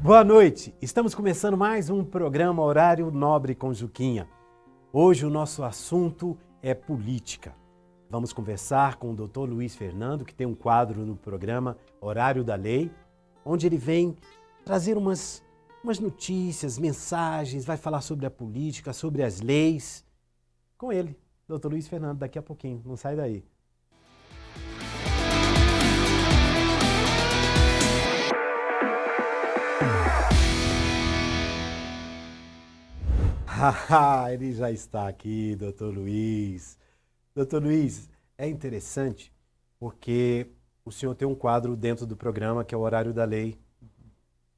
Boa noite, estamos começando mais um programa Horário Nobre com Juquinha. Hoje o nosso assunto é política. Vamos conversar com o Dr. Luiz Fernando, que tem um quadro no programa Horário da Lei, onde ele vem trazer umas notícias, mensagens, vai falar sobre a política, sobre as leis. Com ele, Dr. Luiz Fernando, daqui a pouquinho, não sai daí. Ele já está aqui, doutor Luiz. Doutor Luiz, é interessante porque o senhor tem um quadro dentro do programa que é o Horário da Lei.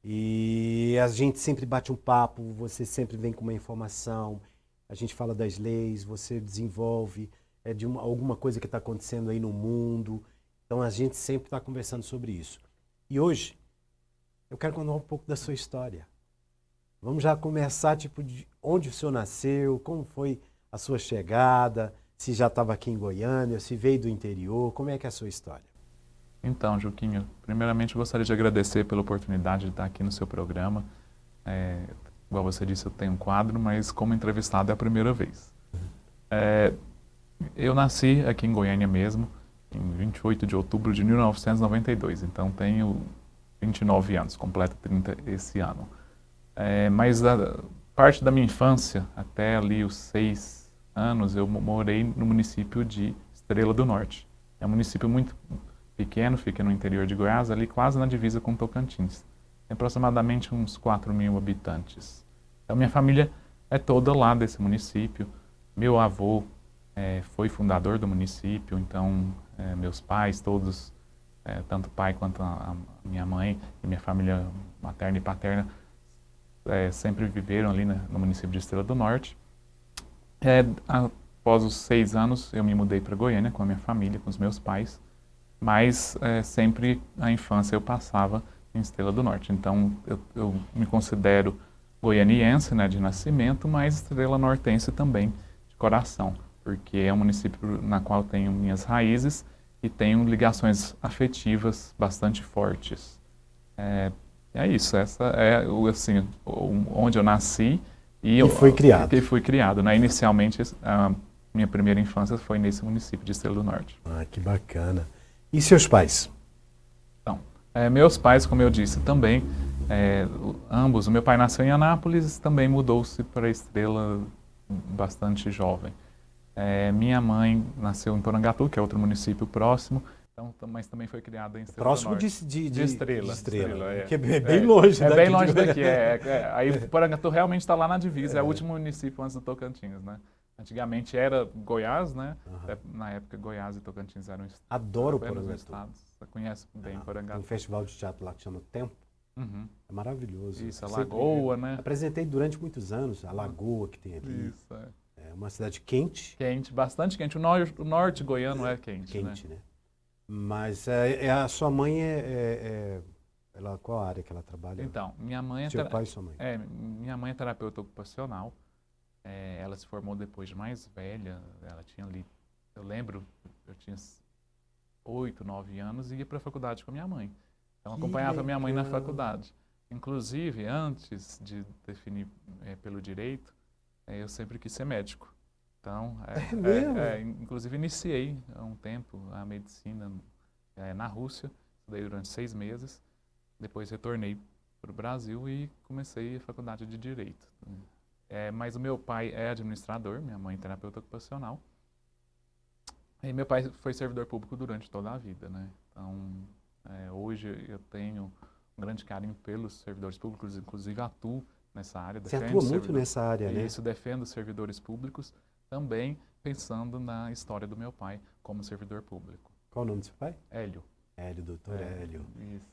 E a gente sempre bate um papo, você sempre vem com uma informação, a gente fala das leis, você desenvolve alguma coisa que está acontecendo aí no mundo. Então a gente sempre está conversando sobre isso. E hoje eu quero contar um pouco da sua história. Vamos já começar, de onde o senhor nasceu, como foi a sua chegada, se já estava aqui em Goiânia, se veio do interior, como é que é a sua história? Então, Juquinho, primeiramente eu gostaria de agradecer pela oportunidade de estar aqui no seu programa. Igual você disse, eu tenho um quadro, mas como entrevistado é a primeira vez. Eu nasci aqui em Goiânia mesmo, em 28 de outubro de 1992, então tenho 29 anos, completo 30 esse ano. Mas a parte da minha infância, até ali os 6 anos, eu morei no município de Estrela do Norte. É um município muito pequeno, fica no interior de Goiás, ali quase na divisa com Tocantins. Tem aproximadamente uns 4.000 habitantes. Então minha família é toda lá desse município. Meu avô foi fundador do município, então meus pais todos, tanto o pai quanto a minha mãe e minha família materna e paterna, sempre viveram ali no município de Estrela do Norte. Após os 6 anos, eu me mudei para Goiânia com a minha família, com os meus pais, mas sempre a infância eu passava em Estrela do Norte. Então, eu me considero goianiense, né, de nascimento, mas estrela nortense também, de coração, porque é um município na qual tenho minhas raízes e tenho ligações afetivas bastante fortes. É isso, essa é assim, onde eu nasci e fui criado. Que fui criado, né? Inicialmente, a minha primeira infância foi nesse município de Estrela do Norte. Ah, que bacana. E seus pais? Então, meus pais, como eu disse, também, ambos, o meu pai nasceu em Anápolis, também mudou-se para Estrela bastante jovem. Minha mãe nasceu em Porangatu, que é outro município próximo, então, mas também foi criada em Estrela próximo do Norte. De Estrela. Que é bem longe daqui. É bem longe daqui. Aí Porangatu realmente está lá na divisa, é o último município antes do Tocantins, né? Antigamente era Goiás, né? Uhum. Na época Goiás e Tocantins eram Adoro apenas Porangatu. estados. Você conhece bem Porangatu. Tem um festival de teatro lá que chama Tempo. Uhum. É maravilhoso. Isso, a Lagoa, né? Apresentei durante muitos anos a Lagoa que tem ali. Isso, É uma cidade quente. Quente, bastante quente. O norte goiano é quente, quente, né? Mas a sua mãe ela, qual a área que ela trabalha? Então, minha mãe é... Seu pai e sua mãe? Minha mãe é terapeuta ocupacional. Ela se formou depois de mais velha. Ela tinha ali... Eu lembro, eu tinha 8, 9 anos e ia para a faculdade com a minha mãe. Então, acompanhava minha mãe na faculdade. Inclusive, antes de definir pelo direito, eu sempre quis ser médico. Então, inclusive iniciei há um tempo a medicina na Rússia, estudei durante 6 meses, depois retornei para o Brasil e comecei a faculdade de Direito. Mas o meu pai é administrador, minha mãe é terapeuta ocupacional, e meu pai foi servidor público durante toda a vida, né? Então, hoje eu tenho um grande carinho pelos servidores públicos, inclusive atuo nessa área. Você atua muito nessa área, né? Isso, defendo os servidores públicos, também pensando na história do meu pai como servidor público. Qual o nome do seu pai? Hélio. Hélio, doutor Hélio. Isso.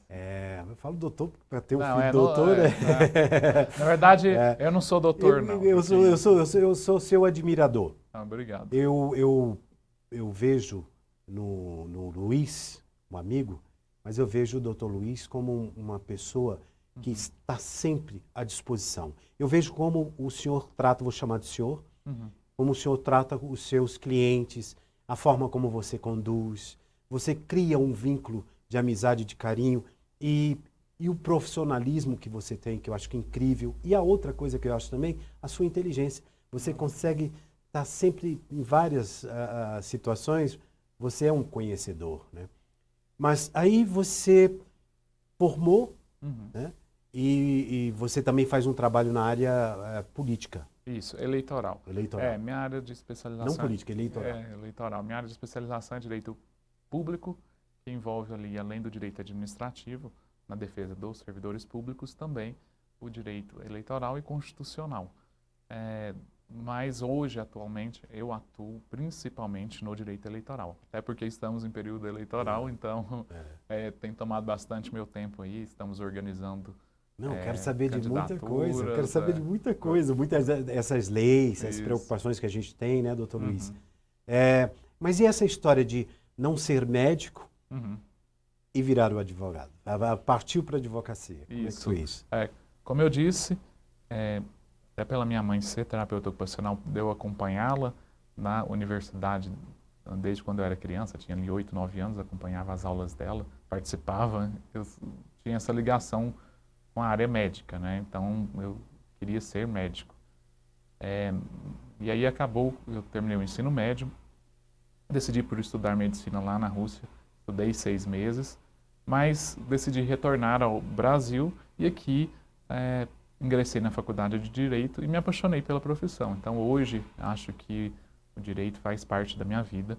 Eu falo doutor para ter um filho doutor. Na verdade, eu não sou doutor, não. Eu sou seu admirador. Obrigado. Eu vejo no Luiz, um amigo, mas eu vejo o doutor Luiz como uma pessoa que está sempre à disposição. Eu vejo como o senhor trata, vou chamar de senhor, como o senhor trata os seus clientes, a forma como você conduz. Você cria um vínculo de amizade, de carinho. E e o profissionalismo que você tem, que eu acho que é incrível. E a outra coisa que eu acho também, a sua inteligência. Você consegue estar sempre em várias situações, você é um conhecedor, né? Mas aí você formou, né? E você também faz um trabalho na área política. Isso, eleitoral. Eleitoral. Minha área de especialização... Não política, eleitoral. Eleitoral. Minha área de especialização é direito público, que envolve ali, além do direito administrativo, na defesa dos servidores públicos, também o direito eleitoral e constitucional. Mas hoje, atualmente, eu atuo principalmente no direito eleitoral. Até porque estamos em período eleitoral, então tem tomado bastante meu tempo aí, estamos organizando. Não, quero saber de muita coisa, quero saber de muita coisa, muitas dessas leis, essas preocupações que a gente tem, né, doutor Luiz? Mas e essa história de não ser médico e virar o advogado? Partiu para a advocacia. Como é que foi isso? Como eu disse, até pela minha mãe ser terapeuta ocupacional, deu acompanhá-la na universidade desde quando eu era criança, tinha ali 8, 9 anos, acompanhava as aulas dela, participava, eu tinha essa ligação com a área médica, né? Então eu queria ser médico. E aí acabou, eu terminei o ensino médio, decidi por estudar medicina lá na Rússia, estudei 6 meses, mas decidi retornar ao Brasil e aqui ingressei na faculdade de Direito e me apaixonei pela profissão. Então hoje acho que o direito faz parte da minha vida.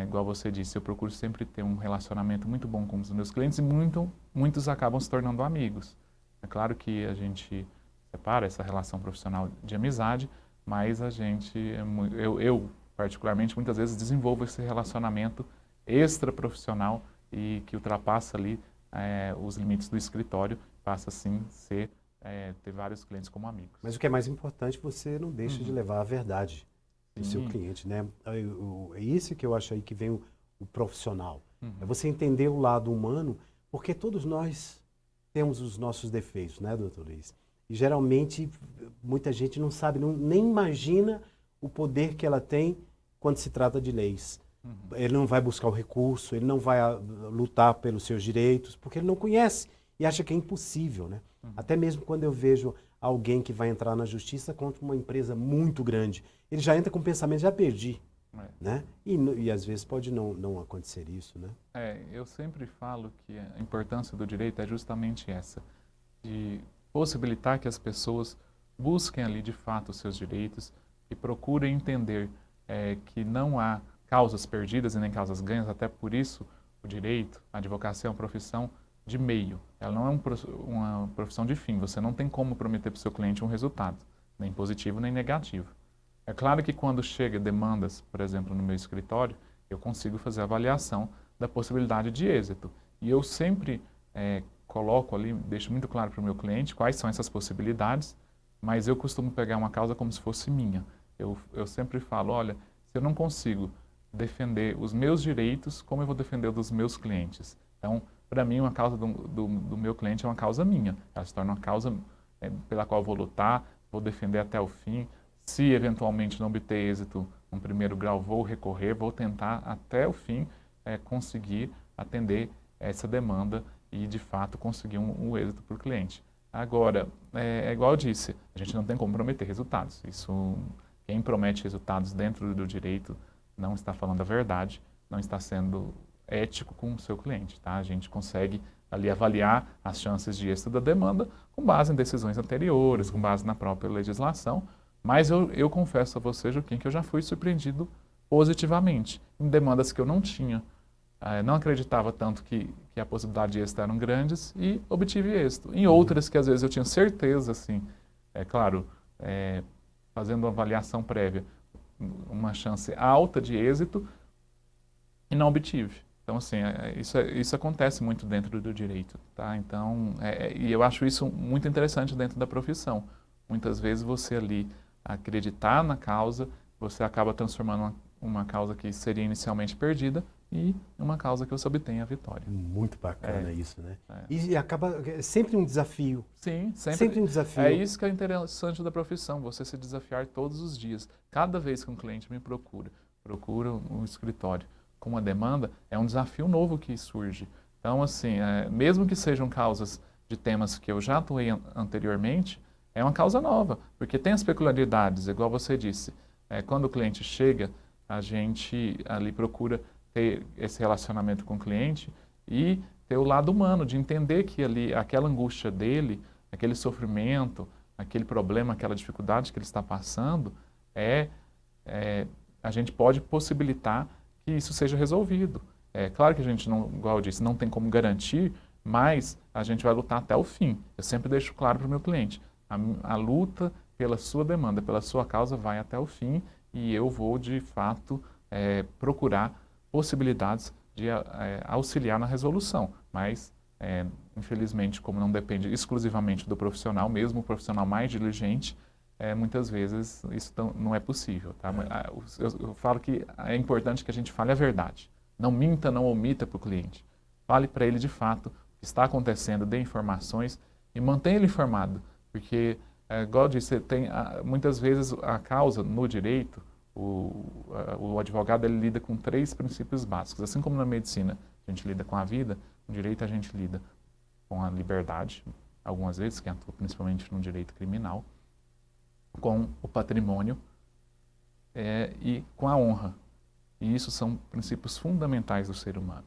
Igual você disse, eu procuro sempre ter um relacionamento muito bom com os meus clientes e muitos acabam se tornando amigos. É claro que a gente separa essa relação profissional de amizade, mas a gente, eu particularmente, muitas vezes desenvolvo esse relacionamento extra-profissional e que ultrapassa ali os limites do escritório, passa assim ter vários clientes como amigos. Mas o que é mais importante, você não deixa de levar a verdade do seu cliente, né? É isso que eu acho aí que vem o profissional. É você entender o lado humano, porque todos nós temos os nossos defeitos, né, doutor Luiz? E geralmente muita gente não sabe, nem imagina o poder que ela tem quando se trata de leis. Ele não vai buscar o recurso, ele não vai lutar pelos seus direitos, porque ele não conhece e acha que é impossível, né? Até mesmo quando eu vejo alguém que vai entrar na justiça contra uma empresa muito grande, ele já entra com o pensamento, já perdi, né? E às vezes pode não acontecer isso, né? Eu sempre falo que a importância do direito é justamente essa, de possibilitar que as pessoas busquem ali de fato os seus direitos e procurem entender que não há causas perdidas e nem causas ganhas, até por isso o direito, a advocacia é uma profissão de meio, ela não é uma profissão de fim, você não tem como prometer para o seu cliente um resultado, nem positivo nem negativo. É claro que quando chega demandas, por exemplo, no meu escritório, eu consigo fazer a avaliação da possibilidade de êxito. E eu sempre coloco ali, deixo muito claro para o meu cliente quais são essas possibilidades, mas eu costumo pegar uma causa como se fosse minha. Eu sempre falo, olha, se eu não consigo defender os meus direitos, como eu vou defender os dos meus clientes? Então, para mim, uma causa do meu cliente é uma causa minha. Ela se torna uma causa pela qual eu vou lutar, vou defender até o fim. Se eventualmente não obter êxito no primeiro grau, vou recorrer, vou tentar até o fim conseguir atender essa demanda e, de fato, conseguir um êxito para o cliente. Agora, igual eu disse, a gente não tem como prometer resultados. Quem promete resultados dentro do direito não está falando a verdade, não está sendo ético com o seu cliente, tá? A gente consegue ali avaliar as chances de êxito da demanda com base em decisões anteriores, com base na própria legislação, mas eu confesso a você, Joaquim, que eu já fui surpreendido positivamente em demandas que eu não tinha. Não acreditava tanto que a possibilidade de êxito eram grandes e obtive êxito. Em outras que às vezes eu tinha certeza, assim, claro, fazendo uma avaliação prévia, uma chance alta de êxito e não obtive. Então, assim, isso acontece muito dentro do direito, tá? Então, e eu acho isso muito interessante dentro da profissão. Muitas vezes você ali acreditar na causa, você acaba transformando uma causa que seria inicialmente perdida e uma causa que você obtém a vitória. Muito bacana isso, né? E acaba sempre um desafio. Sim, sempre um desafio. É isso que é interessante da profissão, você se desafiar todos os dias. Cada vez que um cliente me procura um escritório com uma demanda, é um desafio novo que surge. Então, assim, mesmo que sejam causas de temas que eu já atuei anteriormente, é uma causa nova, porque tem as peculiaridades, igual você disse. Quando o cliente chega, a gente ali procura ter esse relacionamento com o cliente e ter o lado humano, de entender que ali aquela angústia dele, aquele sofrimento, aquele problema, aquela dificuldade que ele está passando, a gente pode possibilitar que isso seja resolvido. É claro que a gente, não, igual eu disse, não tem como garantir, mas a gente vai lutar até o fim. Eu sempre deixo claro para o meu cliente, a luta pela sua demanda, pela sua causa vai até o fim e eu vou, de fato, procurar possibilidades de auxiliar na resolução. Mas, infelizmente, como não depende exclusivamente do profissional, mesmo o profissional mais diligente, muitas vezes isso não é possível. Tá? Eu falo que é importante que a gente fale a verdade. Não minta, não omita para o cliente. Fale para ele de fato o que está acontecendo, dê informações e mantenha ele informado. Porque, igual eu disse, muitas vezes a causa no direito, o advogado ele lida com 3 princípios básicos. Assim como na medicina a gente lida com a vida, no direito a gente lida com a liberdade, algumas vezes, que atua principalmente no direito criminal, com o patrimônio e com a honra. E isso são princípios fundamentais do ser humano.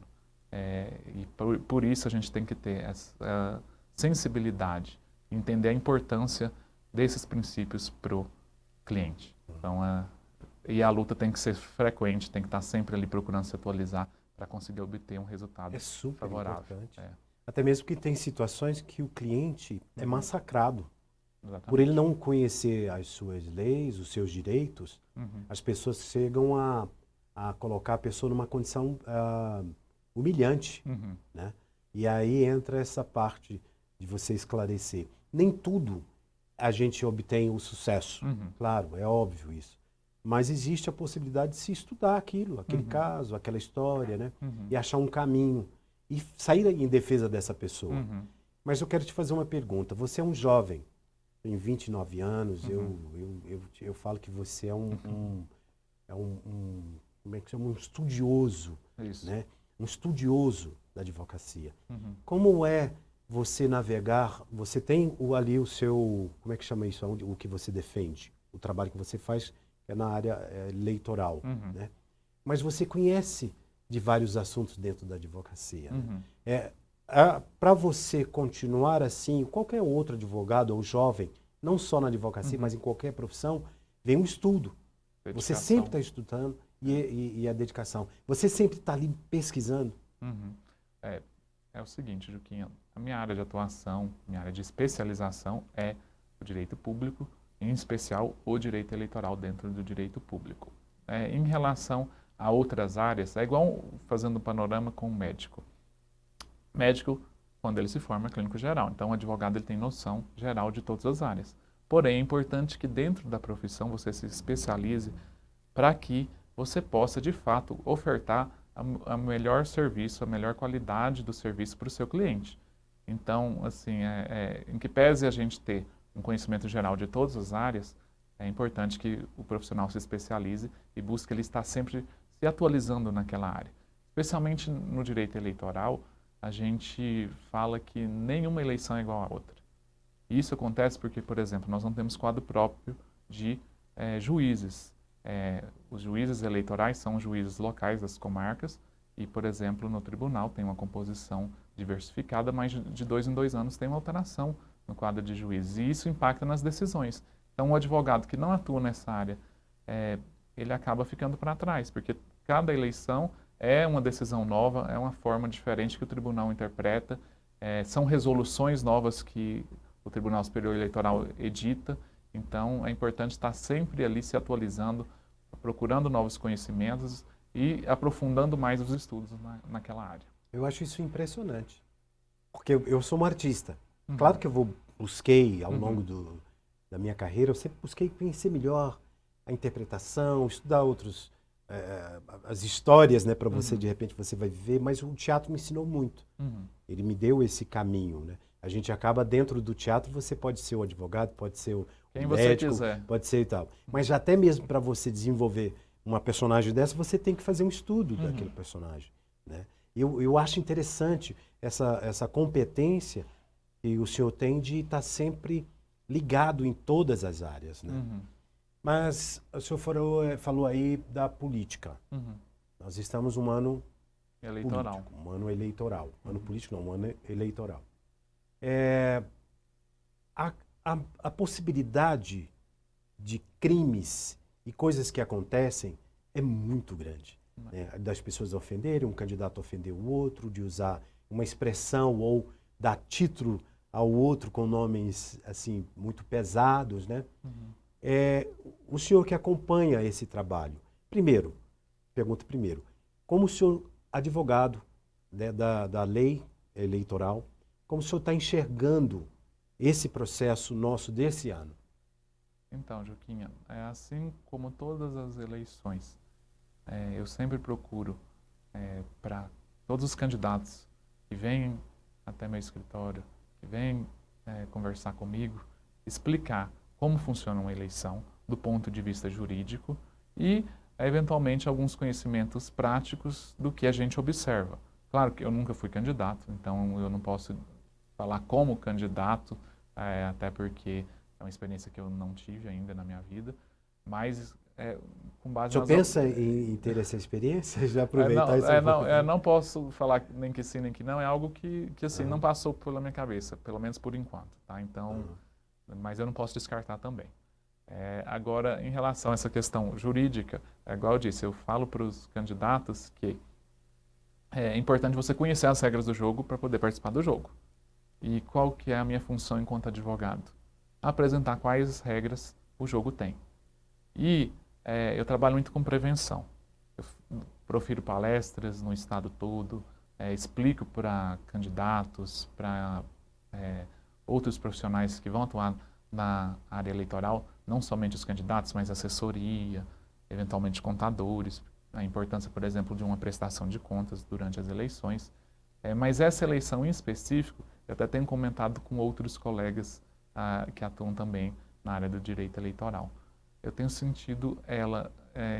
E por isso a gente tem que ter essa sensibilidade, entender a importância desses princípios para o cliente. Então, e a luta tem que ser frequente, tem que estar sempre ali procurando se atualizar para conseguir obter um resultado super favorável. Importante. Até mesmo que tem situações que o cliente é massacrado. Exatamente. Por ele não conhecer as suas leis, os seus direitos, as pessoas chegam a colocar a pessoa numa condição humilhante. Né? E aí entra essa parte de você esclarecer. Nem tudo a gente obtém o sucesso. Claro, é óbvio isso. Mas existe a possibilidade de se estudar aquele caso, aquela história, né? E achar um caminho e sair em defesa dessa pessoa. Mas eu quero te fazer uma pergunta. Você é um jovem, tem 29 anos, eu falo que você é como é que chama? Um estudioso, né? Um estudioso da advocacia. Como é você navegar, você tem ali o seu, como é que chama isso, o que você defende, o trabalho que você faz é na área eleitoral, né? Mas você conhece de vários assuntos dentro da advocacia. Né? Para você continuar assim, qualquer outro advogado ou jovem, não só na advocacia, mas em qualquer profissão, vem um estudo. Dedicação. Você sempre está estudando e a dedicação. Você sempre está ali pesquisando. É o seguinte, Juquinha, a minha área de atuação, minha área de especialização é o direito público, em especial o direito eleitoral dentro do direito público. Em relação a outras áreas, é igual fazendo um panorama com um médico. Médico, quando ele se forma, é clínico geral. Então, o advogado ele tem noção geral de todas as áreas. Porém, é importante que dentro da profissão você se especialize para que você possa, de fato, ofertar a melhor serviço, a melhor qualidade do serviço para o seu cliente. Então, assim, em que pese a gente ter um conhecimento geral de todas as áreas, é importante que o profissional se especialize e busque ele estar sempre se atualizando naquela área. Especialmente no direito eleitoral, a gente fala que nenhuma eleição é igual à outra. Isso acontece porque, por exemplo, nós não temos quadro próprio de juízes. Os juízes eleitorais são juízes locais das comarcas e, por exemplo, no tribunal tem uma composição diversificada, mas de 2 em 2 anos tem uma alteração no quadro de juízes e isso impacta nas decisões. Então, o advogado que não atua nessa área, ele acaba ficando para trás, porque cada eleição é uma decisão nova, é uma forma diferente que o tribunal interpreta, são resoluções novas que o Tribunal Superior Eleitoral edita, então é importante estar sempre ali se atualizando, procurando novos conhecimentos e aprofundando mais os estudos naquela área. Eu acho isso impressionante, porque eu sou um artista. Claro que eu busquei, ao longo da minha carreira, eu sempre busquei conhecer melhor a interpretação, estudar as histórias, né, para você, de repente, você vai viver, mas o teatro me ensinou muito. Ele me deu esse caminho, né? A gente acaba dentro do teatro, você pode ser o advogado, pode ser o médico, pode ser e tal. Mas até mesmo para você desenvolver uma personagem dessa, você tem que fazer um estudo daquele personagem, né? Eu acho interessante essa competência que o senhor tem de estar sempre ligado em todas as áreas, né? Uhum. Mas o senhor falou aí da política. Uhum. Nós estamos um ano Eleitoral. político, um ano eleitoral. Ano político não, um ano eleitoral. A possibilidade de crimes e coisas que acontecem é muito grande. Né? Das pessoas ofenderem, um candidato ofender o outro, de usar uma expressão ou dar título ao outro com nomes assim muito pesados, né? Uhum. O senhor que acompanha esse trabalho, pergunto primeiro, como o senhor, advogado, né, da lei eleitoral, como o senhor está enxergando esse processo nosso desse ano? Então, Juquinha, assim como todas as eleições, eu sempre procuro, para todos os candidatos que vêm até meu escritório, que vêm conversar comigo, explicar como funciona uma eleição do ponto de vista jurídico e, eventualmente, alguns conhecimentos práticos do que a gente observa. Claro que eu nunca fui candidato, então eu não posso falar como candidato, até porque é uma experiência que eu não tive ainda na minha vida, mas com base O senhor pensa em ter essa experiência? Já aproveitar essa oportunidade? não posso falar nem que sim, nem que não, é algo que assim, não passou pela minha cabeça, pelo menos por enquanto, tá? Então, mas eu não posso descartar também. Agora, em relação a essa questão jurídica, igual eu disse, eu falo para os candidatos que é importante você conhecer as regras do jogo para poder participar do jogo. E qual que é a minha função enquanto advogado? Apresentar quais regras o jogo tem. E eu trabalho muito com prevenção. Eu profiro palestras no estado todo, explico para candidatos, para outros profissionais que vão atuar na área eleitoral, não somente os candidatos, mas assessoria, eventualmente contadores, a importância, por exemplo, de uma prestação de contas durante as eleições. Mas essa eleição em específico, eu até tenho comentado com outros colegas que atuam também na área do direito eleitoral. Eu tenho sentido ela,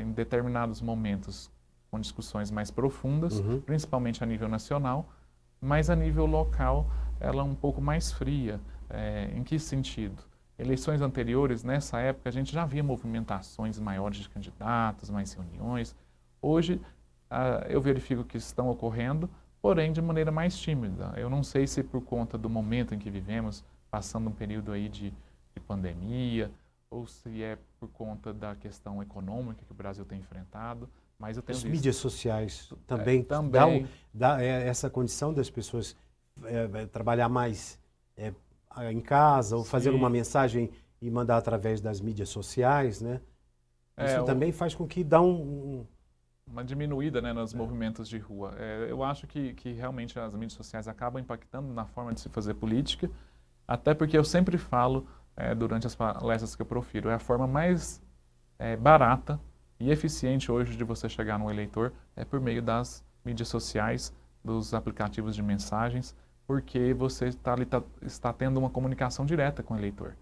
em determinados momentos, com discussões mais profundas, principalmente a nível nacional, mas a nível local ela é um pouco mais fria. Em que sentido? Eleições anteriores, nessa época, a gente já via movimentações maiores de candidatos, mais reuniões. Hoje, eu verifico que estão ocorrendo, porém de maneira mais tímida. Eu não sei se por conta do momento em que vivemos, passando um período aí de pandemia, ou se é por conta da questão econômica que o Brasil tem enfrentado, mas eu tenho visto. As mídias sociais também, dá essa condição das pessoas trabalhar mais em casa, ou fazer uma mensagem e mandar através das mídias sociais, né? Isso também faz com que dá uma diminuída, né, nos movimentos de rua. Eu acho que realmente as mídias sociais acabam impactando na forma de se fazer política, até porque eu sempre falo, durante as palestras que eu profiro, é a forma mais barata e eficiente hoje de você chegar no eleitor por meio das mídias sociais, dos aplicativos de mensagens, porque você está tendo uma comunicação direta com o eleitor.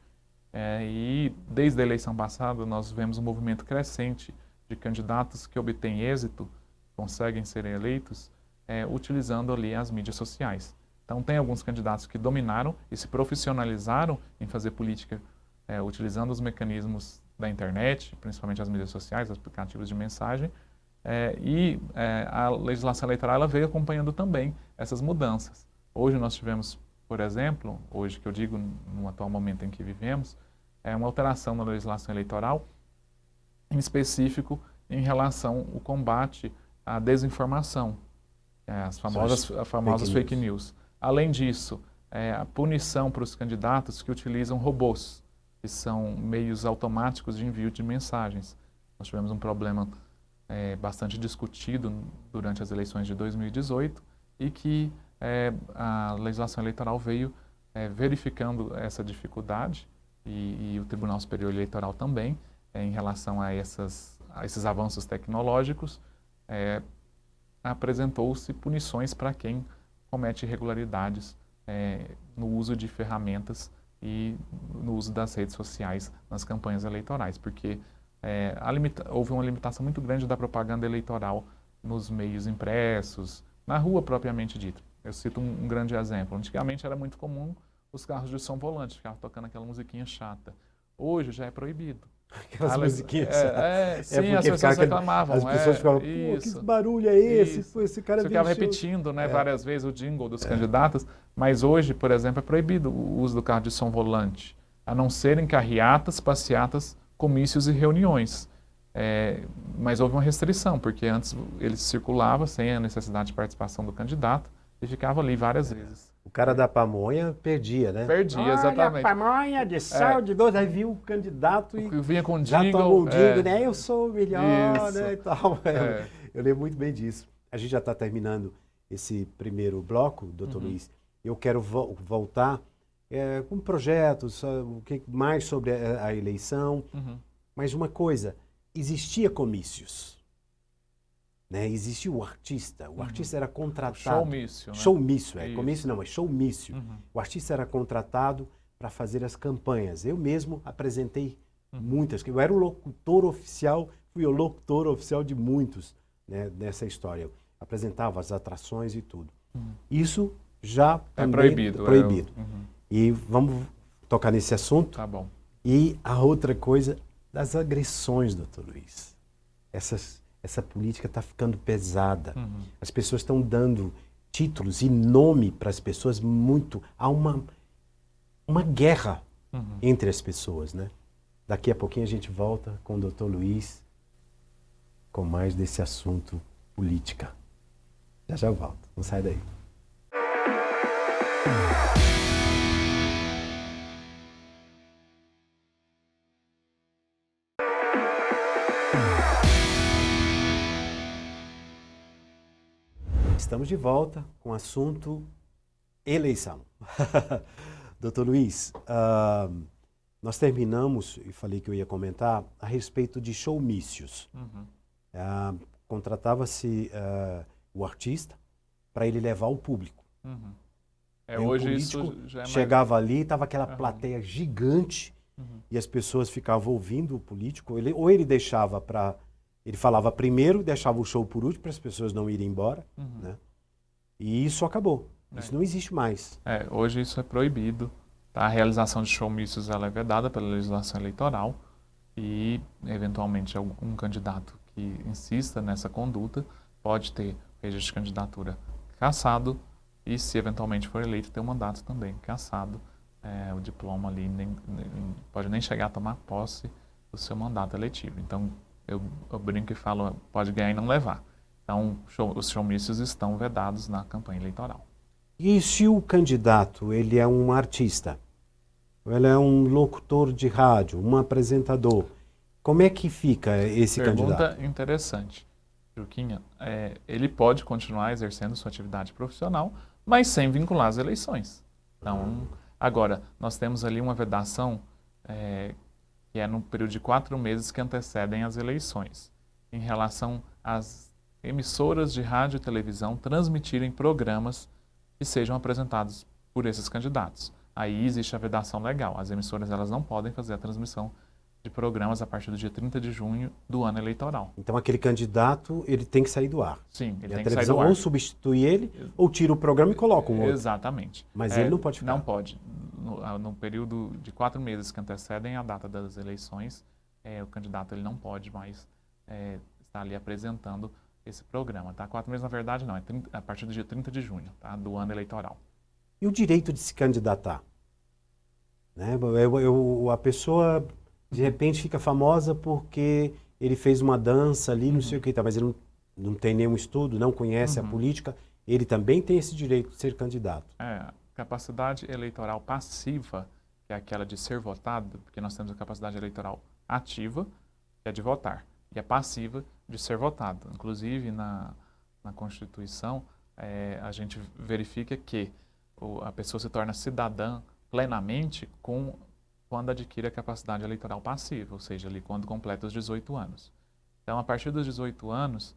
E desde a eleição passada nós vemos um movimento crescente de candidatos que obtêm êxito, conseguem ser eleitos, utilizando ali as mídias sociais. Então tem alguns candidatos que dominaram e se profissionalizaram em fazer política utilizando os mecanismos da internet, principalmente as mídias sociais, os aplicativos de mensagem, a legislação eleitoral ela veio acompanhando também essas mudanças. Hoje nós tivemos, por exemplo, hoje que eu digo no atual momento em que vivemos, uma alteração na legislação eleitoral, em específico em relação ao combate à desinformação, as famosas fake news. Além disso, a punição para os candidatos que utilizam robôs, que são meios automáticos de envio de mensagens. Nós tivemos um problema bastante discutido durante as eleições de 2018 e que a legislação eleitoral veio verificando essa dificuldade e o Tribunal Superior Eleitoral também, em relação a esses avanços tecnológicos, apresentou-se punições para quem comete irregularidades no uso de ferramentas e no uso das redes sociais nas campanhas eleitorais, porque houve uma limitação muito grande da propaganda eleitoral nos meios impressos, na rua propriamente dita. Eu cito um grande exemplo. Antigamente era muito comum os carros de som volante, ficavam tocando aquela musiquinha chata. Hoje já é proibido. Aquelas musiquinhas. Sim, as pessoas reclamavam. As pessoas ficavam, pô, isso, que barulho é esse? isso. Pô, esse cara Você ficava deixou... repetindo, né, várias vezes o jingle dos candidatos, mas hoje, por exemplo, é proibido o uso do carro de som volante, a não ser em carreatas, passeatas, comícios e reuniões. Mas houve uma restrição, porque antes ele circulava sem a necessidade de participação do candidato e ficava ali várias vezes. O cara da pamonha perdia, né? Perdia, Olha, exatamente. pamonha de sal, de doce. Aí viu o candidato e vinha com já jingle. tomou um jingle, né? Eu sou o melhor, Isso. né? E tal. Eu lembro muito bem disso. A gente já está terminando esse primeiro bloco, doutor Luiz. Eu quero voltar com projetos, o que mais sobre a eleição. Mas uma coisa, existia comícios. Né? Existia o artista. O artista era contratado. Showmício, né? Showmício, Isso. comício não, mas showmício. O artista era contratado para fazer as campanhas. Eu mesmo apresentei muitas. Eu era o locutor oficial, fui o locutor oficial de muitos, né, nessa história. Eu apresentava as atrações e tudo. Isso já é também proibido. E vamos tocar nesse assunto. Tá bom. E a outra coisa das agressões, doutor Luiz. Essa política está ficando pesada. As pessoas estão dando títulos e nome para as pessoas muito... Há uma guerra entre as pessoas, né? Daqui a pouquinho a gente volta com o doutor Luiz com mais desse assunto política. Já eu volto. Não sai daí. Estamos de volta com o assunto eleição. Doutor Luiz, nós terminamos, e falei que eu ia comentar, a respeito de showmícios. Contratava-se o artista para ele levar o público. Hoje o isso político já é mais... chegava ali, estava aquela plateia gigante e as pessoas ficavam ouvindo o político. Ou ele deixava para... Ele falava primeiro, deixava o show por último para as pessoas não irem embora. Né? E isso acabou. Isso não existe mais. Hoje isso é proibido. Tá? A realização de showmícios ela é vedada pela legislação eleitoral e, eventualmente, algum candidato que insista nessa conduta pode ter o registro de candidatura cassado e, se eventualmente for eleito, ter o mandato também cassado. O diploma ali pode nem chegar a tomar posse do seu mandato eletivo. Então, eu brinco e falo, pode ganhar e não levar. Então, os showmícios estão vedados na campanha eleitoral. E se o candidato ele é um artista, ele é um locutor de rádio, um apresentador, como é que fica esse candidato? Pergunta interessante, Juquinha. Ele pode continuar exercendo sua atividade profissional, mas sem vincular as eleições. Então, agora, nós temos ali uma vedação que é no período de 4 meses que antecedem as eleições, em relação às emissoras de rádio e televisão transmitirem programas que sejam apresentados por esses candidatos. Aí existe a vedação legal. As emissoras elas não podem fazer a transmissão de programas a partir do dia 30 de junho do ano eleitoral. Então aquele candidato ele tem que sair do ar. Sim, ele e tem a que sair do televisão ar. ou substitui ele ou tira o programa e coloca um outro. Exatamente. Mas ele não pode ficar. Não pode. No período de 4 meses que antecedem a data das eleições, o candidato ele não pode mais estar ali apresentando esse programa. Tá? 4 meses, na verdade, não. É a partir do dia 30 de junho, tá? Do ano eleitoral. E o direito de se candidatar? Né? A pessoa, de repente, fica famosa porque ele fez uma dança ali, não sei o que, tá, mas ele não tem nenhum estudo, não conhece a política. Ele também tem esse direito de ser candidato. Capacidade eleitoral passiva, que é aquela de ser votado, porque nós temos a capacidade eleitoral ativa, que é de votar, e a passiva de ser votado. Inclusive, na Constituição, a gente verifica que a pessoa se torna cidadã plenamente quando adquire a capacidade eleitoral passiva, ou seja, ali quando completa os 18 anos. Então, a partir dos 18 anos,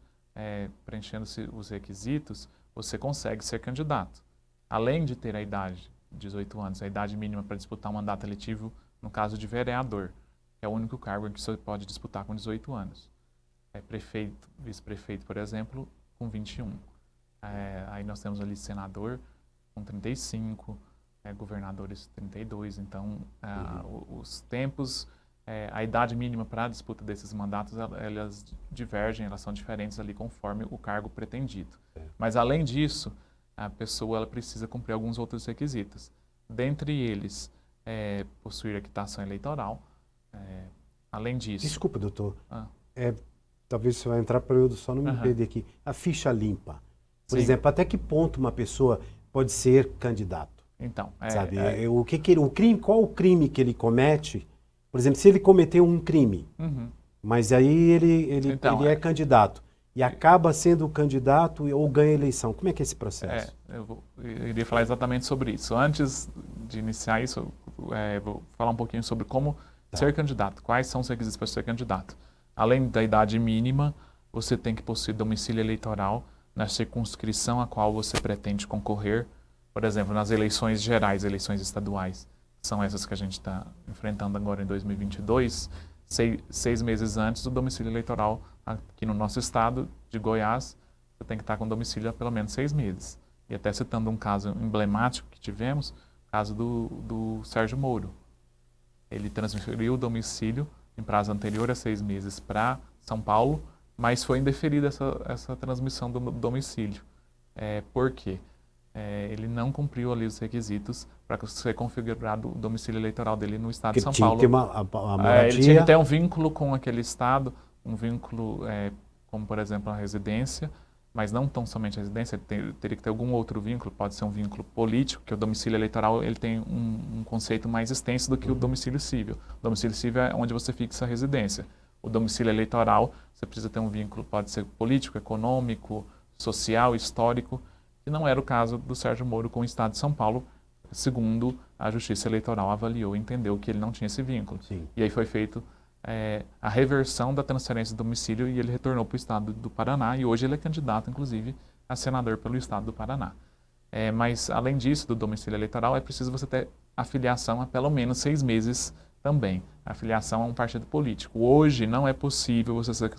preenchendo-se os requisitos, você consegue ser candidato. Além de ter a idade, 18 anos, a idade mínima para disputar um mandato eletivo, no caso de vereador, que é o único cargo em que você pode disputar com 18 anos. Prefeito, vice-prefeito, por exemplo, com 21. Aí nós temos ali senador com 35, governadores 32. Então, os tempos, a idade mínima para a disputa desses mandatos, elas divergem, elas são diferentes ali conforme o cargo pretendido. Mas, além disso, a pessoa ela precisa cumprir alguns outros requisitos. Dentre eles, possuir a quitação eleitoral. Além disso... Desculpa, doutor. Talvez você vai entrar para eu só não me perder aqui. A ficha limpa. Por exemplo, até que ponto uma pessoa pode ser candidato? Então, sabe? Qual o crime que ele comete? Por exemplo, se ele cometeu um crime, mas aí ele é candidato e acaba sendo candidato ou ganha a eleição, como é que é esse processo? Eu iria falar exatamente sobre isso. Antes de iniciar isso, vou falar um pouquinho sobre como ser candidato, quais são os requisitos para ser candidato. Além da idade mínima, você tem que possuir domicílio eleitoral na circunscrição a qual você pretende concorrer. Por exemplo, nas eleições gerais, eleições estaduais, são essas que a gente está enfrentando agora em 2022, 6 meses antes do domicílio eleitoral aqui no nosso estado de Goiás, você tem que estar com domicílio há pelo menos 6 meses. E até citando um caso emblemático que tivemos, o caso do Sérgio Moro. Ele transferiu o domicílio em prazo anterior a 6 meses para São Paulo, mas foi indeferida essa transmissão do domicílio. Por quê? Ele não cumpriu ali os requisitos para ser configurado o domicílio eleitoral dele no estado de São Paulo. Tinha que ter uma moradia. Ele tinha que ter um vínculo com aquele estado, um vínculo como, por exemplo, a residência, mas não tão somente a residência, ele teria que ter algum outro vínculo, pode ser um vínculo político, que o domicílio eleitoral ele tem um conceito mais extenso do que o domicílio civil. O domicílio civil é onde você fixa a residência. O domicílio eleitoral, você precisa ter um vínculo, pode ser político, econômico, social, histórico, que não era o caso do Sérgio Moro com o Estado de São Paulo, segundo a Justiça Eleitoral avaliou e entendeu que ele não tinha esse vínculo. Sim. E aí foi feito a reversão da transferência de domicílio e ele retornou para o Estado do Paraná e hoje ele é candidato, inclusive, a senador pelo Estado do Paraná. Mas, além disso, do domicílio eleitoral, é preciso você ter afiliação há pelo menos 6 meses também. A afiliação a um partido político. Hoje não é possível você ser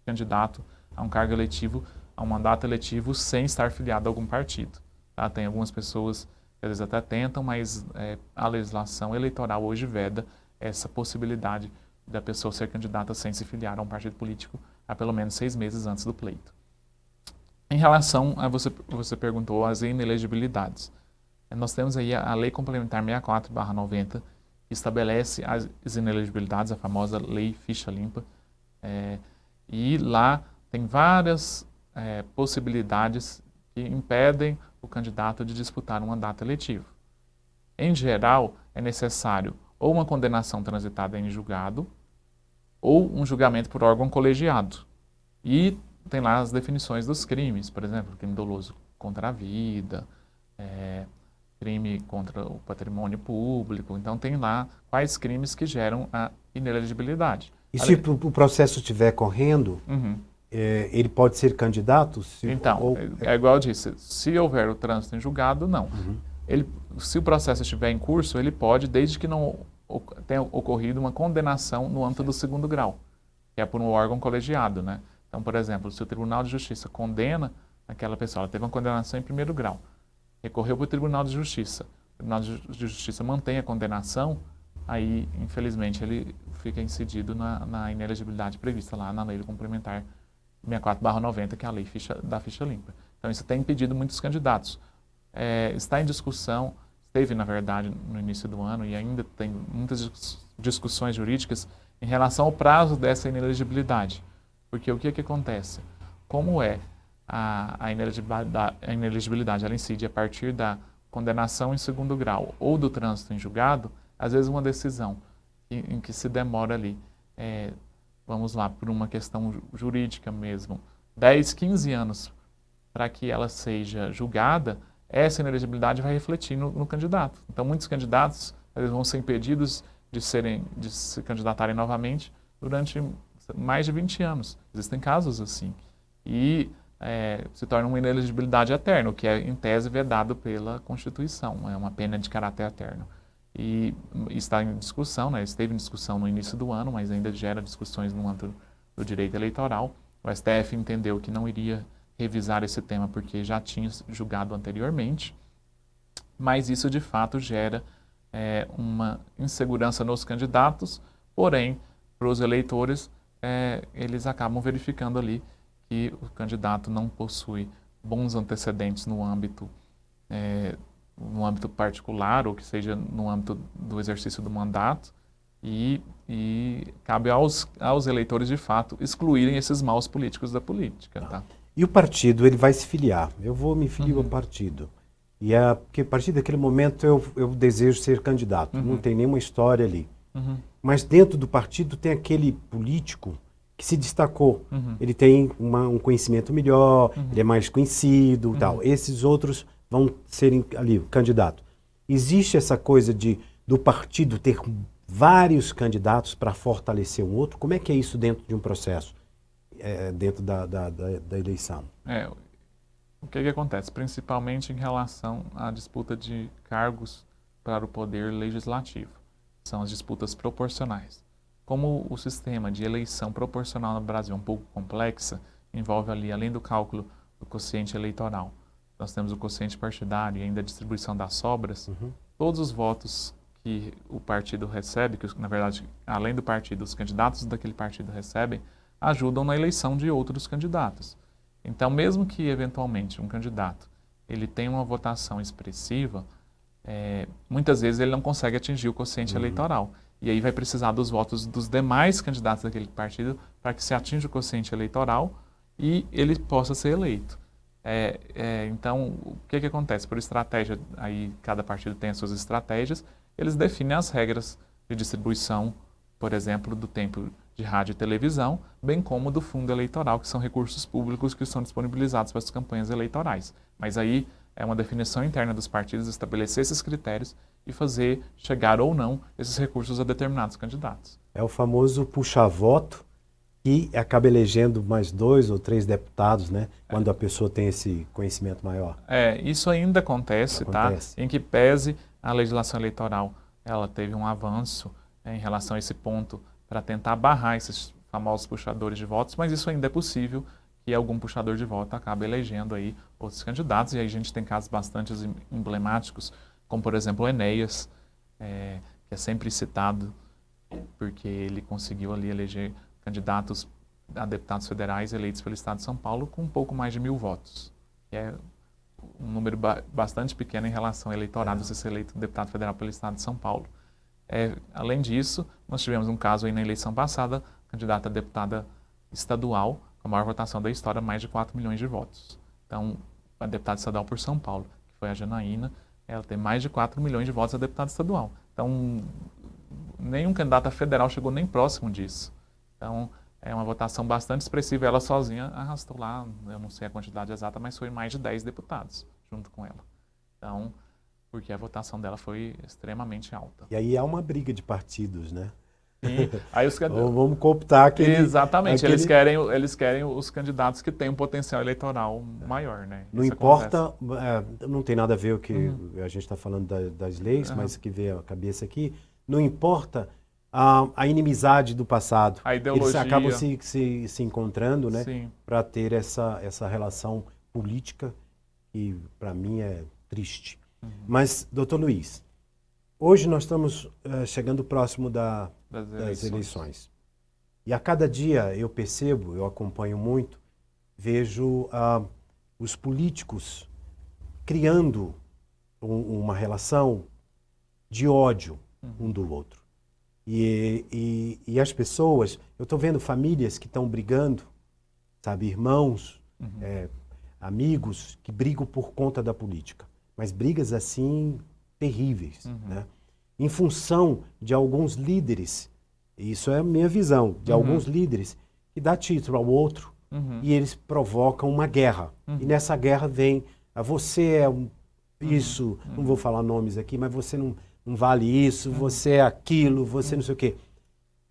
candidato a um cargo eletivo, a um mandato eletivo, sem estar filiado a algum partido. Tá? Tem algumas pessoas que às vezes até tentam, mas a legislação eleitoral hoje veda essa possibilidade da pessoa ser candidata sem se filiar a um partido político há pelo menos 6 meses antes do pleito. Em relação a você perguntou as inelegibilidades. Nós temos aí a Lei Complementar 64/90, que estabelece as inelegibilidades, a famosa Lei Ficha Limpa, e lá tem várias possibilidades que impedem o candidato de disputar um mandato eletivo. Em geral, é necessário ou uma condenação transitada em julgado, ou um julgamento por órgão colegiado. E tem lá as definições dos crimes, por exemplo, crime doloso contra a vida, crime contra o patrimônio público. Então tem lá quais crimes que geram a inelegibilidade. E se o processo estiver correndo, ele pode ser candidato? É igual eu disse, se houver o trânsito em julgado, não. Se o processo estiver em curso, ele pode, desde que não tenha ocorrido uma condenação no âmbito do 2º grau, que é por um órgão colegiado, né? Então, por exemplo, se o Tribunal de Justiça condena aquela pessoa, ela teve uma condenação em 1º grau, recorreu para o Tribunal de Justiça, o Tribunal de Justiça mantém a condenação, aí, infelizmente, ele fica incidido na inelegibilidade prevista lá na Lei Complementar 64/90, que é a lei da ficha limpa. Então, isso tem impedido muitos candidatos. Está em discussão, esteve, na verdade, no início do ano, e ainda tem muitas discussões jurídicas em relação ao prazo dessa inelegibilidade. Porque o que acontece? Como a inelegibilidade ela incide a partir da condenação em 2º grau ou do trânsito em julgado, às vezes uma decisão em que se demora ali, vamos lá, por uma questão jurídica mesmo, 10, 15 anos para que ela seja julgada, essa inelegibilidade vai refletir no candidato. Então, muitos candidatos às vezes vão ser impedidos de se candidatarem novamente durante mais de 20 anos. Existem casos assim. E se torna uma inelegibilidade eterna, o que é, em tese, vedado pela Constituição. É uma pena de caráter eterno. E está em discussão, né? Esteve em discussão no início do ano, mas ainda gera discussões no âmbito do direito eleitoral. O STF entendeu que não iria revisar esse tema porque já tinha julgado anteriormente. mas isso de fato gera uma insegurança nos candidatos, porém, para os eleitores, eles acabam verificando ali que o candidato não possui bons antecedentes no âmbito particular, ou que seja no âmbito do exercício do mandato, e cabe aos eleitores, de fato, excluírem esses maus políticos da política. Tá? E o partido, ele vai se filiar. Eu vou me filiar ao partido. Porque a partir daquele momento eu desejo ser candidato. Não tem nenhuma história ali. Mas dentro do partido tem aquele político que se destacou. Ele tem um conhecimento melhor, ele é mais conhecido e tal. Esses outros vão serem ali, candidato. Existe essa coisa do partido ter vários candidatos para fortalecer um outro? Como é que é isso dentro de um processo, dentro da eleição? O que acontece? Principalmente em relação à disputa de cargos para o poder legislativo. São as disputas proporcionais. Como o sistema de eleição proporcional no Brasil é um pouco complexo, envolve ali, além do cálculo do quociente eleitoral, nós temos o quociente partidário e ainda a distribuição das sobras, todos os votos que o partido recebe, que na verdade, além do partido, os candidatos daquele partido recebem, ajudam na eleição de outros candidatos. Então, mesmo que eventualmente um candidato ele tenha uma votação expressiva, muitas vezes ele não consegue atingir o quociente eleitoral. E aí vai precisar dos votos dos demais candidatos daquele partido para que se atinja o quociente eleitoral e ele possa ser eleito. Então, o que acontece? Por estratégia, aí cada partido tem as suas estratégias, eles definem as regras de distribuição, por exemplo, do tempo de rádio e televisão, bem como do fundo eleitoral, que são recursos públicos que são disponibilizados para as campanhas eleitorais. Mas aí é uma definição interna dos partidos estabelecer esses critérios e fazer chegar ou não esses recursos a determinados candidatos. É o famoso puxa-voto, que acaba elegendo mais 2 ou 3 deputados, né? Quando a pessoa tem esse conhecimento maior. Isso ainda acontece, tá? Em que pese a legislação eleitoral, ela teve um avanço em relação a esse ponto para tentar barrar esses famosos puxadores de votos, mas isso ainda é possível que algum puxador de voto acabe elegendo aí outros candidatos, e aí a gente tem casos bastante emblemáticos, como por exemplo o Enéas, que é sempre citado porque ele conseguiu ali eleger candidatos a deputados federais eleitos pelo Estado de São Paulo com um pouco mais de 1.000 votos, que é um número bastante pequeno em relação ao eleitorado de ser eleito deputado federal pelo Estado de São Paulo. Além disso, nós tivemos um caso aí na eleição passada, candidata a deputada estadual, com a maior votação da história, mais de 4 milhões de votos. Então, a deputada estadual por São Paulo, que foi a Janaína, ela tem mais de 4 milhões de votos a deputada estadual. Então, nenhum candidato a federal chegou nem próximo disso. Então, é uma votação bastante expressiva. Ela sozinha arrastou lá, eu não sei a quantidade exata, mas foi mais de 10 deputados junto com ela. Então, porque a votação dela foi extremamente alta. E aí há uma briga de partidos, né? E aí os vamos cooptar aquele... Exatamente, eles querem os candidatos que têm um potencial eleitoral maior, né? Não importa, não tem nada a ver o que a gente está falando das leis, mas que vê a cabeça aqui, não importa a inimizade do passado. A ideologia. Eles acabam se encontrando, né? Para ter essa relação política que, para mim, é triste. Mas, doutor Luiz, hoje nós estamos chegando próximo das eleições. E a cada dia eu percebo, eu acompanho muito, vejo os políticos criando uma relação de ódio um do outro. E as pessoas, eu estou vendo famílias que estão brigando, sabe, irmãos, amigos que brigam por conta da política. Mas brigas assim terríveis, né? Em função de alguns líderes, isso é a minha visão, de alguns líderes que dá título ao outro e eles provocam uma guerra. E nessa guerra vem, você é isso, não vou falar nomes aqui, mas você não vale isso, você é aquilo, você não sei o quê.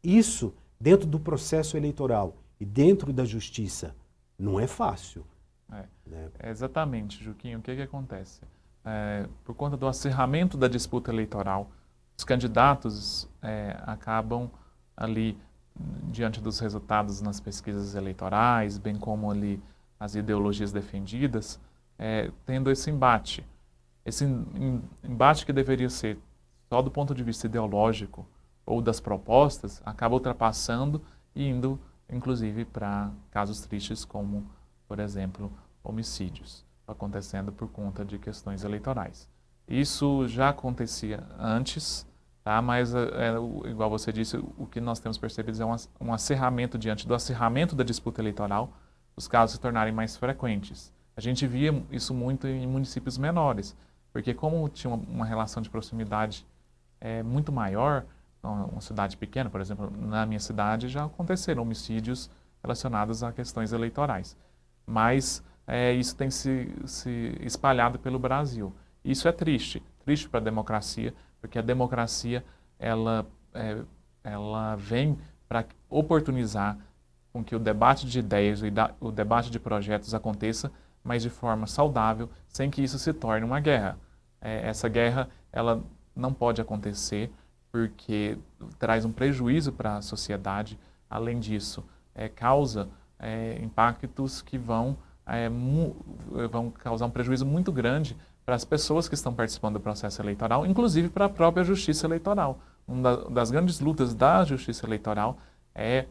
Isso, dentro do processo eleitoral e dentro da justiça, não é fácil. Né? Exatamente, Juquinho. O que acontece? Por conta do acirramento da disputa eleitoral, os candidatos acabam ali, diante dos resultados nas pesquisas eleitorais, bem como ali as ideologias defendidas, tendo esse embate. Esse embate que deveria ser só do ponto de vista ideológico ou das propostas, acaba ultrapassando e indo, inclusive, para casos tristes como, por exemplo, homicídios, acontecendo por conta de questões eleitorais. Isso já acontecia antes, tá? Mas, igual você disse, o que nós temos percebido é um acirramento, diante do acirramento da disputa eleitoral, os casos se tornarem mais frequentes. A gente via isso muito em municípios menores, porque como tinha uma relação de proximidade muito maior, uma cidade pequena, por exemplo, na minha cidade já aconteceram homicídios relacionados a questões eleitorais. Mas isso tem se espalhado pelo Brasil. Isso é triste para a democracia, porque a democracia ela vem para oportunizar com que o debate de ideias, o debate de projetos aconteça, mas de forma saudável, sem que isso se torne uma guerra. Essa guerra ela não pode acontecer porque traz um prejuízo para a sociedade. Além disso, causa impactos que vão causar um prejuízo muito grande para as pessoas que estão participando do processo eleitoral, inclusive para a própria justiça eleitoral. Uma das grandes lutas da justiça eleitoral é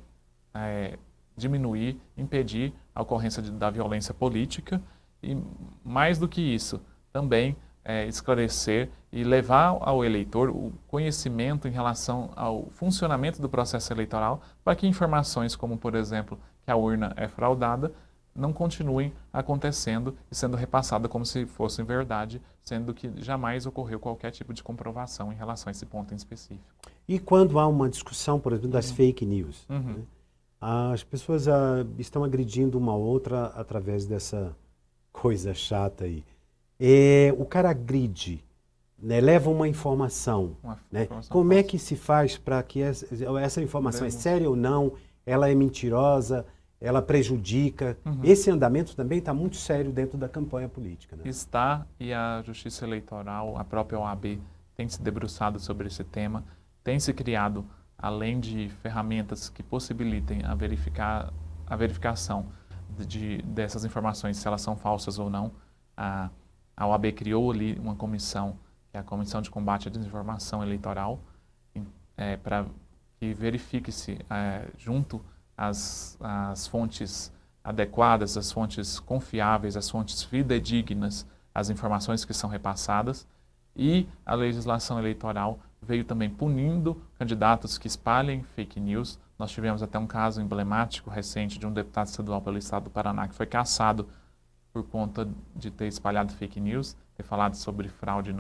diminuir, impedir a ocorrência da violência política e, mais do que isso, também esclarecer e levar ao eleitor o conhecimento em relação ao funcionamento do processo eleitoral para que informações como, por exemplo, que a urna é fraudada, não continuem acontecendo e sendo repassada como se fossem verdade, sendo que jamais ocorreu qualquer tipo de comprovação em relação a esse ponto em específico. E quando há uma discussão, por exemplo, das fake news, né? As pessoas estão agredindo uma outra através dessa coisa chata aí. O cara agride, né, leva uma informação, né? Como é que se faz para que essa informação é séria ou não, ela é mentirosa, ela prejudica? Esse andamento também está muito sério dentro da campanha política, né? Está, e a Justiça Eleitoral, a própria OAB, tem se debruçado sobre esse tema, tem se criado, além de ferramentas que possibilitem a verificação dessas informações, se elas são falsas ou não. A OAB criou ali uma comissão, que é a Comissão de Combate à Desinformação Eleitoral, para que verifique-se junto às fontes adequadas, às fontes confiáveis, às fontes fidedignas, as informações que são repassadas. E a legislação eleitoral veio também punindo candidatos que espalhem fake news. Nós tivemos até um caso emblemático recente de um deputado estadual pelo estado do Paraná que foi cassado por conta de ter espalhado fake news, ter falado sobre fraude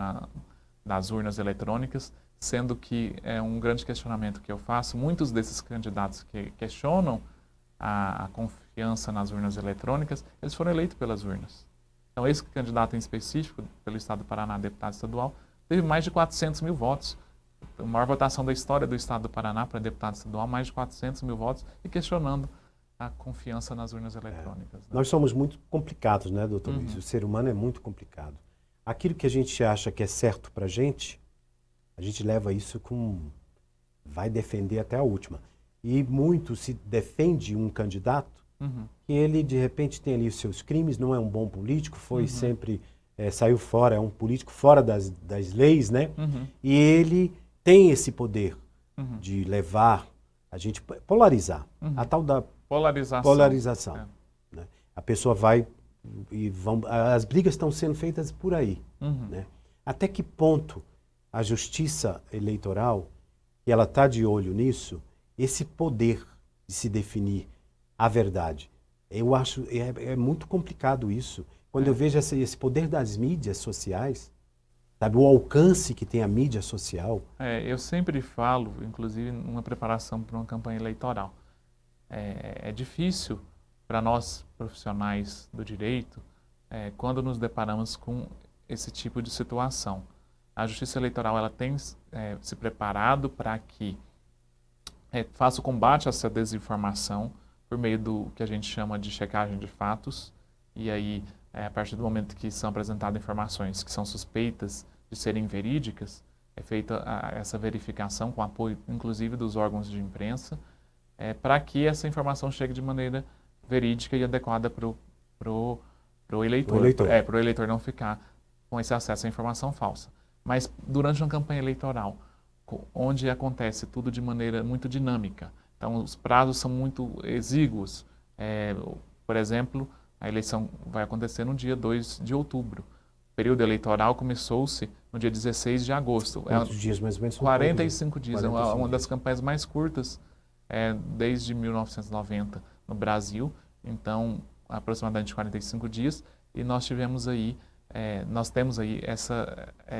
nas urnas eletrônicas, sendo que é um grande questionamento que eu faço. Muitos desses candidatos que questionam a confiança nas urnas eletrônicas, eles foram eleitos pelas urnas. Então, esse candidato em específico, pelo estado do Paraná, deputado estadual, teve mais de 400 mil votos. A maior votação da história do estado do Paraná para deputado estadual, mais de 400 mil votos, e questionando a confiança nas urnas eletrônicas. Né? Nós somos muito complicados, né, doutor Luiz? O ser humano é muito complicado. Aquilo que a gente acha que é certo para a gente leva isso vai defender até a última. E muito se defende um candidato que ele, de repente, tem ali os seus crimes, não é um bom político, foi sempre, saiu fora, é um político fora das leis, né? E ele tem esse poder de levar a gente, polarizar, a tal da polarização. Né? A pessoa vai e as brigas estão sendo feitas por aí. Né? Até que ponto a justiça eleitoral, e ela está de olho nisso, esse poder de se definir a verdade. Eu acho é muito complicado isso. Quando eu vejo esse poder das mídias sociais, sabe, o alcance que tem a mídia social. Eu sempre falo, inclusive numa preparação para uma campanha eleitoral, é difícil para nós profissionais do direito quando nos deparamos com esse tipo de situação. A Justiça Eleitoral ela tem se preparado para que faça o combate a essa desinformação por meio do que a gente chama de checagem de fatos. E aí, a partir do momento que são apresentadas informações que são suspeitas de serem verídicas, é feita essa verificação com apoio, inclusive, dos órgãos de imprensa, para que essa informação chegue de maneira verídica e adequada para o eleitor. Para o eleitor não ficar com esse acesso à informação falsa. Mas durante uma campanha eleitoral, onde acontece tudo de maneira muito dinâmica, então os prazos são muito exíguos. Por exemplo, a eleição vai acontecer no dia 2 de outubro. O período eleitoral começou-se no dia 16 de agosto. Quantos dias mais ou menos? 45 dias. 45 uma das dias. campanhas mais curtas desde 1990 no Brasil. Então, aproximadamente 45 dias. E nós tivemos aí, nós temos aí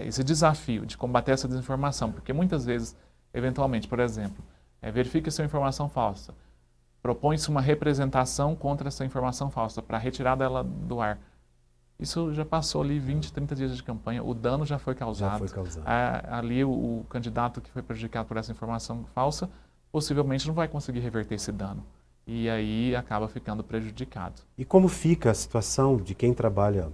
esse desafio de combater essa desinformação. Porque muitas vezes, eventualmente, por exemplo, verifique sua informação falsa. Propõe-se uma representação contra essa informação falsa, para retirar dela do ar. Isso já passou ali 20, 30 dias de campanha, o dano já foi causado. Já foi causado. Ali o candidato que foi prejudicado por essa informação falsa, possivelmente não vai conseguir reverter esse dano. E aí acaba ficando prejudicado. E como fica a situação de quem trabalha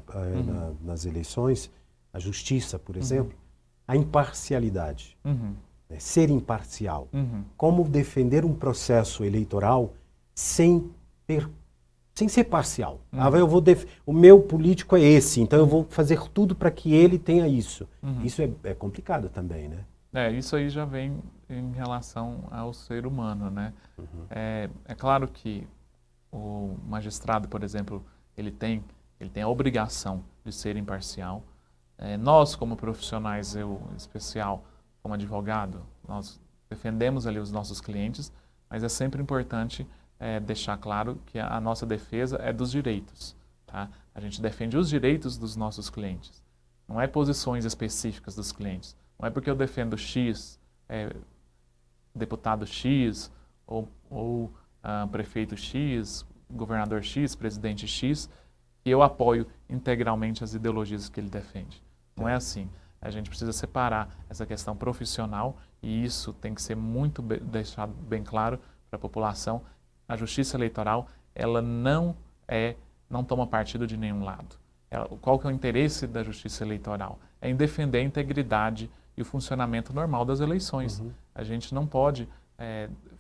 nas eleições, a justiça, por exemplo, a imparcialidade, né? Ser imparcial. Como defender um processo eleitoral sem ser parcial. O meu político é esse, então eu vou fazer tudo para que ele tenha isso. Isso é complicado também, né? Isso aí já vem em relação ao ser humano, né? É claro que o magistrado, por exemplo, ele tem a obrigação de ser imparcial. Nós, como profissionais, eu em especial, como advogado, nós defendemos ali os nossos clientes, mas é sempre importante deixar claro que a nossa defesa é dos direitos. Tá? A gente defende os direitos dos nossos clientes. Não é posições específicas dos clientes. Não é porque eu defendo X, deputado X, ou prefeito X, governador X, presidente X, que eu apoio integralmente as ideologias que ele defende. Não é assim. A gente precisa separar essa questão profissional e isso tem que ser muito deixado bem claro para a população. A justiça eleitoral, ela não toma partido de nenhum lado. Qual que é o interesse da justiça eleitoral? É em defender a integridade e o funcionamento normal das eleições. A gente não pode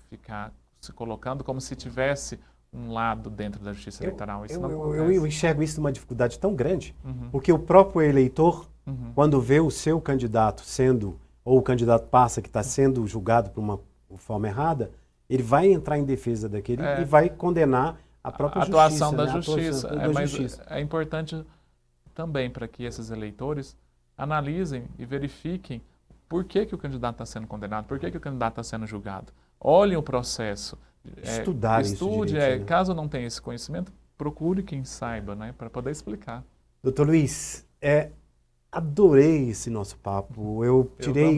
ficar se colocando como se tivesse um lado dentro da justiça eleitoral. Isso não acontece. Eu enxergo isso uma dificuldade tão grande, porque o próprio eleitor, quando vê o seu candidato ou o candidato passa que está sendo julgado por uma forma errada, ele vai entrar em defesa daquele e vai condenar a própria atuação justiça. da justiça. É importante também para que esses eleitores analisem e verifiquem por que o candidato está sendo condenado, por que o candidato está sendo julgado. Olhem o processo. Estude, direito, né? Caso não tenha esse conhecimento, procure quem saiba, né, para poder explicar. Doutor Luiz, adorei esse nosso papo. Eu tirei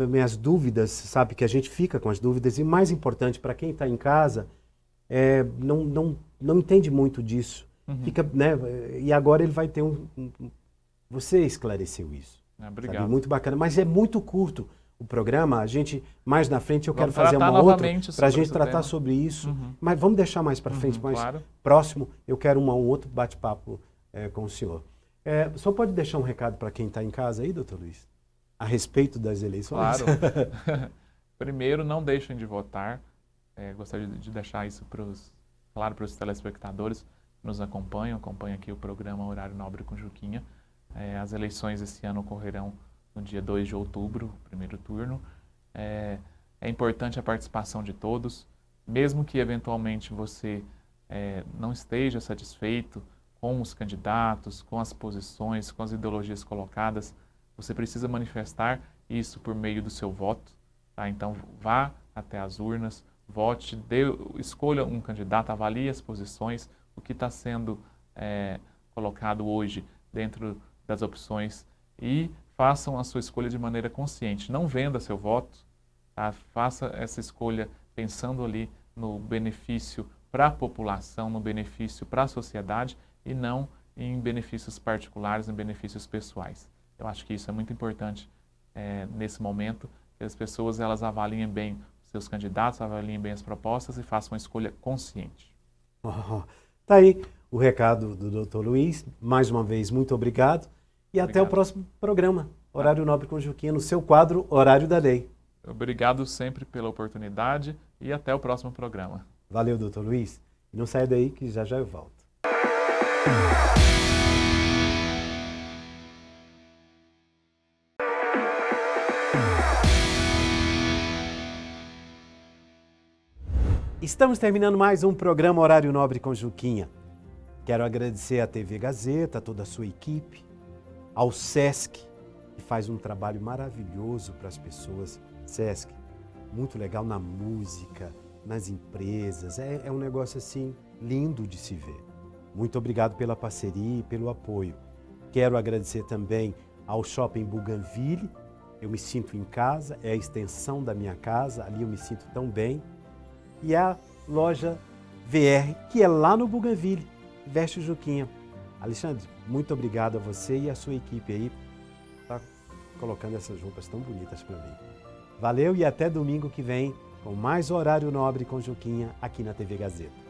minhas dúvidas, sabe, que a gente fica com as dúvidas. E mais importante, para quem está em casa, não entende muito disso. Fica, né, e agora ele vai ter Você esclareceu isso. Obrigado. Sabe? Muito bacana, mas é muito curto o programa. A gente, mais na frente, eu quero fazer uma outra para a gente tratar sobre isso. Mas vamos deixar mais para frente, mais próximo. Eu quero um outro bate-papo com o senhor. O senhor pode deixar um recado para quem está em casa aí, doutor Luiz? A respeito das eleições? Claro. Primeiro, não deixem de votar. Gostaria de deixar isso claro para os telespectadores que nos acompanham aqui o programa Horário Nobre com Juquinha. As eleições esse ano ocorrerão no dia 2 de outubro, primeiro turno. É importante a participação de todos, mesmo que eventualmente você não esteja satisfeito com os candidatos, com as posições, com as ideologias colocadas, você precisa manifestar isso por meio do seu voto. Tá? Então, vá até as urnas, vote, escolha um candidato, avalie as posições, o que está sendo colocado hoje dentro das opções e façam a sua escolha de maneira consciente. Não venda seu voto, tá? Faça essa escolha pensando ali no benefício para a população, no benefício para a sociedade e não em benefícios particulares, em benefícios pessoais. Eu acho que isso é muito importante nesse momento, que as pessoas elas avaliem bem os seus candidatos, avaliem bem as propostas e façam uma escolha consciente. Tá aí o recado do doutor Luiz. Mais uma vez, muito obrigado. E até o próximo programa, Horário Nobre com Juquinha, no seu quadro Horário da Lei. Obrigado sempre pela oportunidade e até o próximo programa. Valeu, doutor Luiz. E não saia daí que já eu volto. Estamos terminando mais um programa Horário Nobre com Juquinha. Quero agradecer à TV Gazeta, a toda a sua equipe, ao SESC, que faz um trabalho maravilhoso para as pessoas. SESC, muito legal na música, nas empresas, é um negócio assim lindo de se ver. Muito obrigado pela parceria e pelo apoio. Quero agradecer também ao Shopping Bougainville. Eu me sinto em casa, é a extensão da minha casa, ali eu me sinto tão bem. E a loja VR, que é lá no Bougainville, Veste Juquinha. Alexandre, muito obrigado a você e a sua equipe aí por tá colocando essas roupas tão bonitas para mim. Valeu e até domingo que vem com mais Horário Nobre com Juquinha aqui na TV Gazeta.